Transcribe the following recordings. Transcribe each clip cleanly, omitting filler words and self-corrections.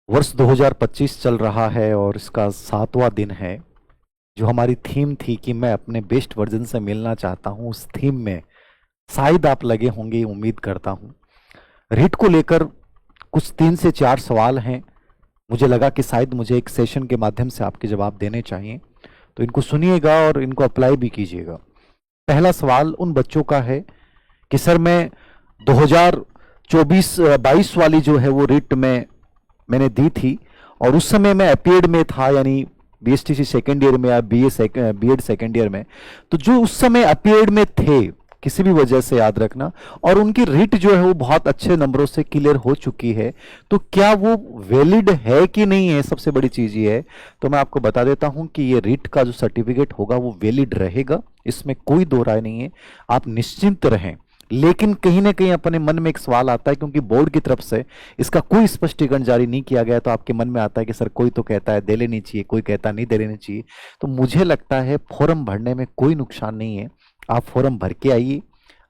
वर्ष 2025 चल रहा है और इसका 7वां दिन है। जो हमारी थीम थी कि मैं अपने बेस्ट वर्जन से मिलना चाहता हूँ, उस थीम में शायद आप लगे होंगे, उम्मीद करता हूँ। रीट को लेकर कुछ 3 से 4 सवाल हैं। मुझे लगा कि शायद मुझे एक सेशन के माध्यम से आपके जवाब देने चाहिए, तो इनको सुनिएगा और इनको अप्लाई भी कीजिएगा। पहला सवाल उन बच्चों का है कि सर मैं 2024-22 वाली जो है वो रीट में मैंने दी थी और उस समय मैं अपीयर्ड में था, यानी बीएसटीसी सेकेंड ईयर में या बीएड सेकेंड ईयर में। तो जो उस समय अपीयर्ड में थे, किसी भी वजह से याद रखना, और उनकी रीट जो है वो बहुत अच्छे नंबरों से क्लियर हो चुकी है, तो क्या वो वैलिड है कि नहीं है, सबसे बड़ी चीज ये है। तो मैं आपको बता देता हूं कि ये रीट का जो सर्टिफिकेट होगा वो वैलिड रहेगा, इसमें कोई दो राय नहीं है, आप निश्चिंत रहें। लेकिन कहीं ना कहीं अपने मन में एक सवाल आता है, क्योंकि बोर्ड की तरफ से इसका कोई स्पष्टीकरण जारी नहीं किया गया, तो आपके मन में आता है कि सर कोई तो कहता है दे लेनी चाहिए, कोई कहता नहीं दे लेनी चाहिए। तो मुझे लगता है फॉर्म भरने में कोई नुकसान नहीं है, आप फॉर्म भर के आइए।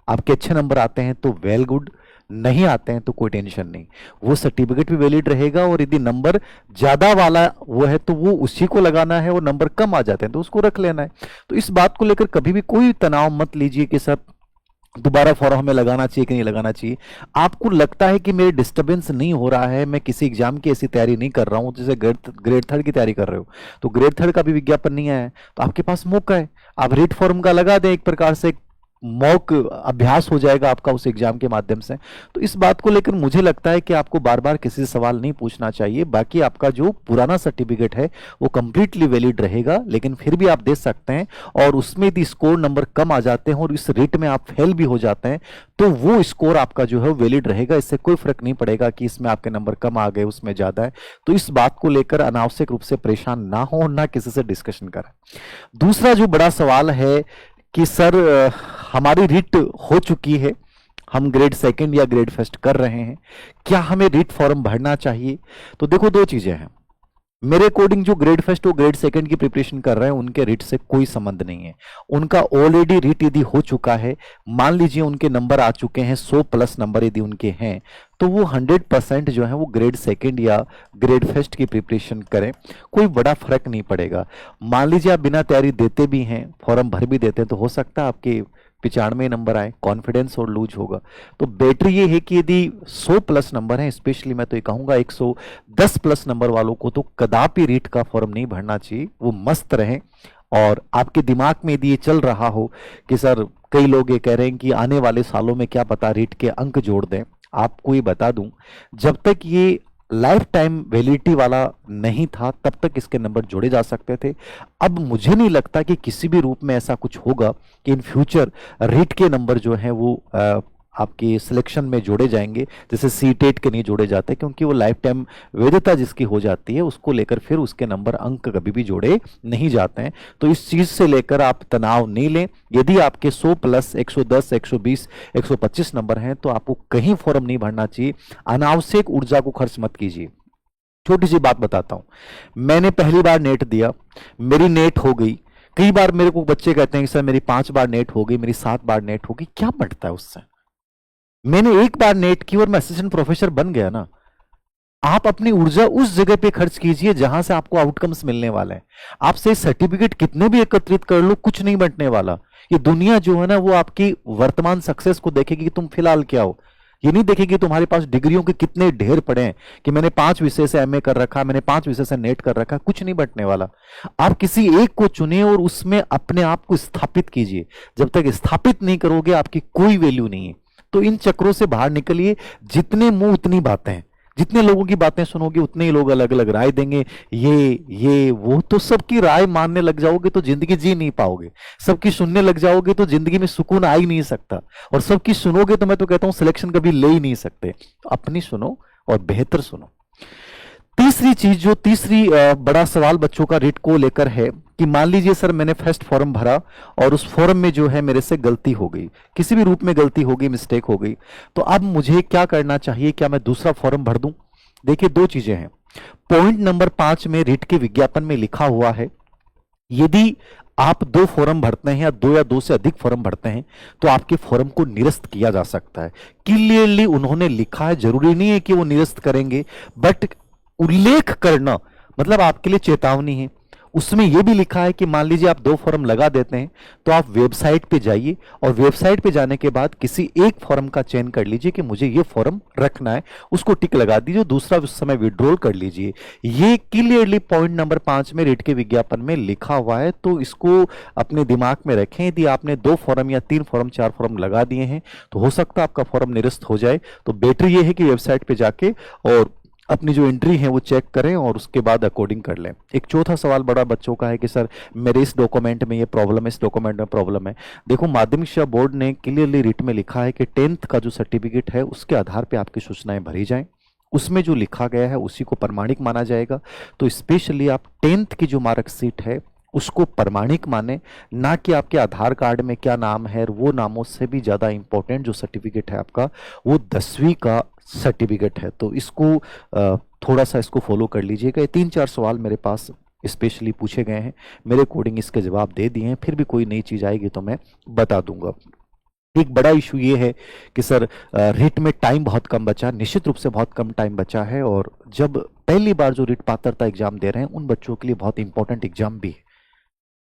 आपके अच्छे नंबर आते हैं तो वेल गुड, नहीं आते हैं तो कोई टेंशन नहीं, वो सर्टिफिकेट भी वैलिड रहेगा। और यदि नंबर ज्यादा वाला वो है तो वो उसी को लगाना है, और नंबर कम आ जाते हैं तो उसको रख लेना है। तो इस बात को लेकर कभी भी कोई तनाव मत लीजिए कि सर दोबारा फॉर्म हमें लगाना चाहिए कि नहीं लगाना चाहिए। आपको लगता है कि मेरे डिस्टरबेंस नहीं हो रहा है, मैं किसी एग्जाम की ऐसी तैयारी नहीं कर रहा हूं जैसे ग्रेड थर्ड की तैयारी कर रहे हो, तो ग्रेड थर्ड का भी विज्ञापन नहीं आया है, तो आपके पास मौका है, आप रीट फॉर्म का लगा दें, एक प्रकार से मॉक अभ्यास हो जाएगा आपका उस एग्जाम के माध्यम से। तो इस बात को लेकर मुझे लगता है कि आपको बार बार किसी से सवाल नहीं पूछना चाहिए। बाकी आपका जो पुराना सर्टिफिकेट है वो कंप्लीटली वैलिड रहेगा, लेकिन फिर भी आप दे सकते हैं, और उसमें यदि स्कोर नंबर कम आ जाते हैं और इस रेट में आप फेल भी हो जाते हैं तो वो स्कोर आपका जो है वैलिड रहेगा। इससे कोई फर्क नहीं पड़ेगा कि इसमें आपके नंबर कम आ गए, उसमें ज्यादा है। तो इस बात को लेकर अनावश्यक रूप से परेशान ना हो, ना किसी से डिस्कशन करें। दूसरा जो बड़ा सवाल है कि सर हमारी रीट हो चुकी है, हम ग्रेड सेकंड या ग्रेड फर्स्ट कर रहे हैं, क्या हमें रीट फॉर्म भरना चाहिए। तो देखो, दो चीजें हैं। मेरे अकॉर्डिंग जो ग्रेड फर्स्ट और ग्रेड सेकंड की प्रिपरेशन कर रहे हैं उनके रीट से कोई संबंध नहीं है। उनका ऑलरेडी रीट यदि हो चुका है, मान लीजिए उनके नंबर आ चुके हैं 100 प्लस नंबर यदि उनके हैं, तो वो 100% जो है वो ग्रेड सेकंड या ग्रेड फर्स्ट की प्रिपरेशन करें, कोई बड़ा फर्क नहीं पड़ेगा। मान लीजिए आप बिना तैयारी देते भी हैं, फॉर्म भर भी देते हैं, तो हो सकता है आपके 95 नंबर आए, कॉन्फिडेंस और लूज होगा। तो बेटर ये है कि यदि 100 प्लस नंबर है, स्पेशली मैं तो ये कहूंगा 110 प्लस नंबर वालों को तो कदापि रीट का फॉर्म नहीं भरना चाहिए, वो मस्त रहें। और आपके दिमाग में यदि ये चल रहा हो कि सर कई लोग ये कह रहे हैं कि आने वाले सालों में क्या पता रीट के अंक जोड़ दें, आपको ये बता दूं, जब तक ये लाइफ टाइम वैलिडिटी वाला नहीं था तब तक इसके नंबर जोड़े जा सकते थे। अब मुझे नहीं लगता कि किसी भी रूप में ऐसा कुछ होगा कि इन फ्यूचर रीट के नंबर जो हैं वो आपके सिलेक्शन में जोड़े जाएंगे, जैसे सीटेट के नहीं जोड़े जाते, क्योंकि वो लाइफ टाइम वैधता जिसकी हो जाती है उसको लेकर फिर उसके नंबर अंक कभी भी जोड़े नहीं जाते हैं। तो इस चीज से लेकर आप तनाव नहीं लें। यदि आपके 100 प्लस 110 120 125 नंबर हैं तो आपको कहीं फॉर्म नहीं भरना चाहिए, अनावश्यक ऊर्जा को खर्च मत कीजिए। छोटी सी बात बताता हूं, मैंने पहली बार नेट दिया, मेरी नेट हो गई। कई बार मेरे को बच्चे कहते हैं कि सर मेरी 5 बार नेट हो गई, मेरी 7 बार नेट होगी, क्या बढ़ता है उससे। मैंने एक बार नेट की और मैं असिस्टेंट प्रोफेसर बन गया ना। आप अपनी ऊर्जा उस जगह पे खर्च कीजिए जहां से आपको आउटकम्स मिलने वाले हैं। आपसे सर्टिफिकेट कितने भी एकत्रित कर लो, कुछ नहीं बंटने वाला। ये दुनिया जो है ना वो आपकी वर्तमान सक्सेस को देखेगी कि तुम फिलहाल क्या हो, ये नहीं देखेगी तुम्हारे पास डिग्रियों के कितने ढेर पड़े हैं कि मैंने 5 विषय से एमए कर रखा, मैंने 5 विषय से नेट कर रखा, कुछ नहीं बंटने वाला। आप किसी एक को चुने और उसमें अपने आप को स्थापित कीजिए। जब तक स्थापित नहीं करोगे आपकी कोई वैल्यू नहीं है। तो इन चक्रों से बाहर निकलिए। जितने मुंह उतनी बातें, जितने लोगों की बातें सुनोगे उतने ही लोग अलग अलग राय देंगे, ये वो, तो सबकी राय मानने लग जाओगे तो जिंदगी जी नहीं पाओगे। सबकी सुनने लग जाओगे तो जिंदगी में सुकून आ ही नहीं सकता, और सबकी सुनोगे तो मैं तो कहता हूं सिलेक्शन कभी ले ही नहीं सकते। अपनी सुनो और बेहतर सुनो। तीसरी चीज, जो तीसरी बड़ा सवाल बच्चों का रीट को लेकर है कि मान लीजिए सर मैंने फर्स्ट फॉर्म भरा और उस फॉर्म में जो है मेरे से गलती हो गई, किसी भी रूप में गलती हो गई, मिस्टेक हो गई, तो अब मुझे क्या करना चाहिए, क्या मैं दूसरा फॉर्म भर दूं। देखिए, दो चीजें हैं। पॉइंट नंबर 5 में रीट के विज्ञापन में लिखा हुआ है, यदि आप 2 फॉर्म भरते हैं या 2 या 2 से अधिक फॉर्म भरते हैं तो आपके फॉर्म को निरस्त किया जा सकता है। क्लियरली उन्होंने लिखा है, जरूरी नहीं है कि वो निरस्त करेंगे, बट उल्लेख करना मतलब आपके लिए चेतावनी है। उसमें यह भी लिखा है कि मान लीजिए आप 2 फॉर्म लगा देते हैं, तो आप वेबसाइट पे जाइए और वेबसाइट पे जाने के बाद किसी एक फॉर्म का चयन कर लीजिए कि मुझे ये फॉर्म रखना है, उसको टिक लगा दीजिए, दूसरा उस समय विड्रॉल कर लीजिए। ये क्लियरली पॉइंट नंबर 5 में रेट के विज्ञापन में लिखा हुआ है, तो इसको अपने दिमाग में रखें। यदि आपने 2 फॉर्म या 3 फॉर्म 4 फॉर्म लगा दिए हैं तो हो सकता है आपका फॉर्म निरस्त हो जाए। तो बेटर ये है कि वेबसाइट पे जाके और अपनी जो एंट्री है वो चेक करें और उसके बाद अकॉर्डिंग कर लें। एक चौथा सवाल बड़ा बच्चों का है कि सर मेरे इस डॉक्यूमेंट में ये प्रॉब्लम है, इस डॉक्यूमेंट में प्रॉब्लम है। देखो, माध्यमिक शिक्षा बोर्ड ने क्लियरली रिट में लिखा है कि 10th का जो सर्टिफिकेट है उसके आधार पे आपकी सूचनाएं भरी जाएं, उसमें जो लिखा गया है उसी को प्रमाणिक माना जाएगा। तो स्पेशली आप 10th की जो मार्कशीट है उसको प्रमाणिक माने, ना कि आपके आधार कार्ड में क्या नाम है। वो नामों से भी ज़्यादा इंपॉर्टेंट जो सर्टिफिकेट है आपका वो 10वीं का सर्टिफिकेट है। तो इसको थोड़ा सा इसको फॉलो कर लीजिएगा। ये 3-4 सवाल मेरे पास स्पेशली पूछे गए हैं, मेरे अकॉर्डिंग इसके जवाब दे दिए हैं। फिर भी कोई नई चीज़ आएगी तो मैं बता दूंगा। एक बड़ा इशू ये है कि सर रिट में टाइम बहुत कम बचा, निश्चित रूप से बहुत कम टाइम बचा है। और जब पहली बार जो रिट पात्रता एग्जाम दे रहे हैं उन बच्चों के लिए बहुत इंपॉर्टेंट एग्जाम भी है।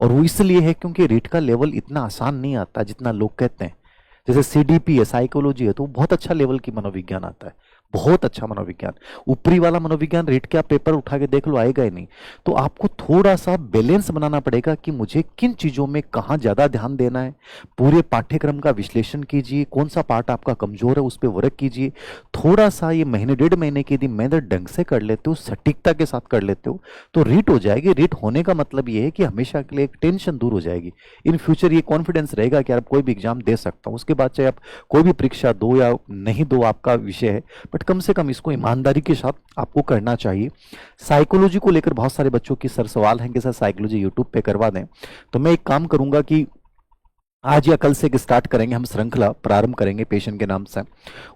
और वो इसलिए है क्योंकि रीट का लेवल इतना आसान नहीं आता जितना लोग कहते हैं। जैसे सीडीपी है, साइकोलॉजी है, तो बहुत अच्छा लेवल की मनोविज्ञान आता है, बहुत अच्छा मनोविज्ञान। ऊपरी वाला मनोविज्ञान रीट के आप पेपर उठा के देख लो, आएगा ही नहीं। तो आपको थोड़ा सा बैलेंस बनाना पड़ेगा कि मुझे किन चीज़ों में कहाँ ज़्यादा ध्यान देना है। पूरे पाठ्यक्रम का विश्लेषण कीजिए, कौन सा पार्ट आपका कमजोर है उस पर वर्क कीजिए। थोड़ा सा ये महीने 1.5 महीने की यदि मेहनत ढंग से कर लेते हो, सटीकता के साथ कर लेते हो, तो रीट हो जाएगी। रीट होने का मतलब ये है कि हमेशा के लिए एक टेंशन दूर हो जाएगी। इन फ्यूचर ये कॉन्फिडेंस रहेगा कि आप कोई भी एग्जाम दे सकता हूँ। उसके बाद चाहे आप कोई भी परीक्षा दो या नहीं दो, आपका विषय है, बट कम से कम इसको ईमानदारी के साथ आपको करना चाहिए। साइकोलॉजी को लेकर बहुत सारे बच्चों की सर सवाल हैं कि सर साइकोलॉजी यूट्यूब पे करवा दें। तो मैं एक काम करूंगा कि आज या कल से एक स्टार्ट करेंगे, हम श्रृंखला प्रारंभ करेंगे पेशेंट के नाम से।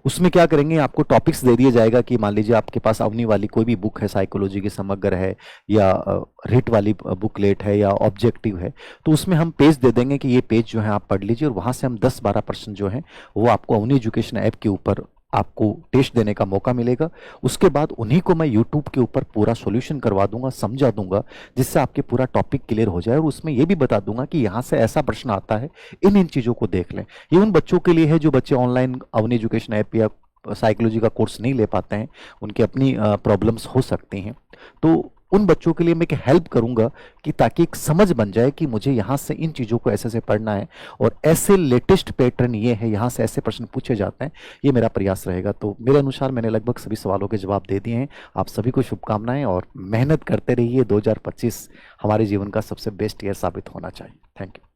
उसमें क्या करेंगे, आपको टॉपिक्स दे दिया जाएगा कि मान लीजिए आपके पास अवनी वाली कोई भी बुक है, साइकोलॉजी की समग्र है या रिट वाली बुकलेट है या ऑब्जेक्टिव है, तो उसमें हम पेज दे देंगे कि ये पेज जो है आप पढ़ लीजिए। और वहाँ से हम 10-12 प्रश्न जो है वो आपको अवनी एजुकेशन ऐप के ऊपर आपको टेस्ट देने का मौका मिलेगा। उसके बाद उन्हीं को मैं यूट्यूब के ऊपर पूरा सॉल्यूशन करवा दूंगा, समझा दूंगा, जिससे आपके पूरा टॉपिक क्लियर हो जाए। और उसमें यह भी बता दूंगा कि यहाँ से ऐसा प्रश्न आता है, इन इन चीज़ों को देख लें। ये उन बच्चों के लिए है जो बच्चे ऑनलाइन अवनी एजुकेशन ऐप या साइकोलॉजी का कोर्स नहीं ले पाते हैं, उनकी अपनी प्रॉब्लम्स हो सकती हैं। तो उन बच्चों के लिए मैं हेल्प करूंगा कि ताकि एक समझ बन जाए कि मुझे यहाँ से इन चीज़ों को ऐसे ऐसे पढ़ना है और ऐसे लेटेस्ट पैटर्न ये है, यहाँ से ऐसे प्रश्न पूछे जाते हैं। ये मेरा प्रयास रहेगा। तो मेरे अनुसार मैंने लगभग सभी सवालों के जवाब दे दिए हैं। आप सभी को शुभकामनाएं और मेहनत करते रहिए। 2025 हमारे जीवन का सबसे बेस्ट ईयर साबित होना चाहिए। Thank you.